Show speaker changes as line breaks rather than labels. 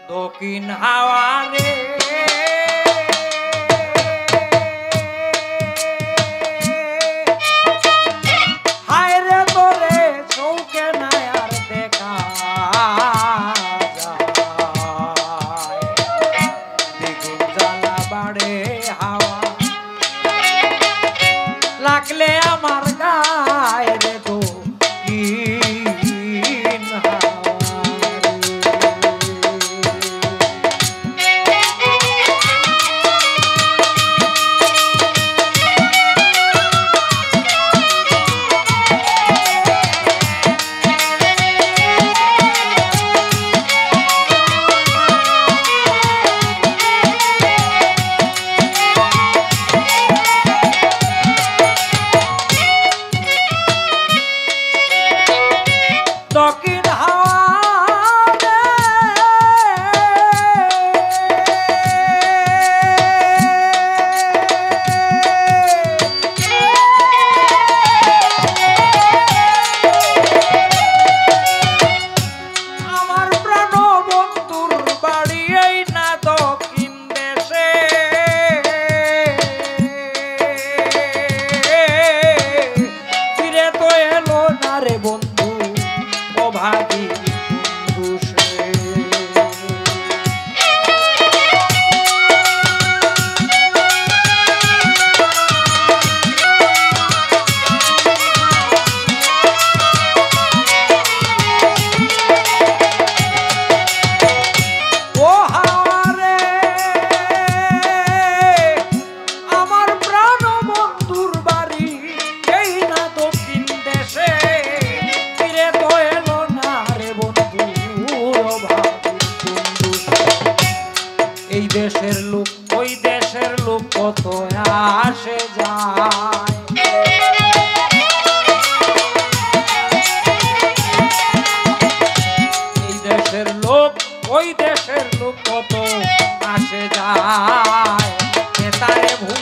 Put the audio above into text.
দক্ষিণ হাওয়ারে হায় রে তোরে চৌকে নাই আর দেখা যায় দ্বিগুণ জ্বালা বাড়ে হাওয়া লাগলে আমার গায়ে রে দক্ষিণ হাওয়া। দক্ষিণ হাওয়ারে আমার প্রাণ বন্ধুর বাড়ি এই না দক্ষিণ দেশে ফিরে তো এলো না রে বন্ধু ভাবি বসে ও হাওয়ারে আমার প্রাণ বন্ধুর বাড়ি এই না দক্ষিণ দেশে ফিরে তো এলো না রে বন্ধু এই দেশের লোক ওই দেশের লোক কত আসে যায় এই দেশের লোক ওই দেশের লোক কত আসে যায় তারে ভুল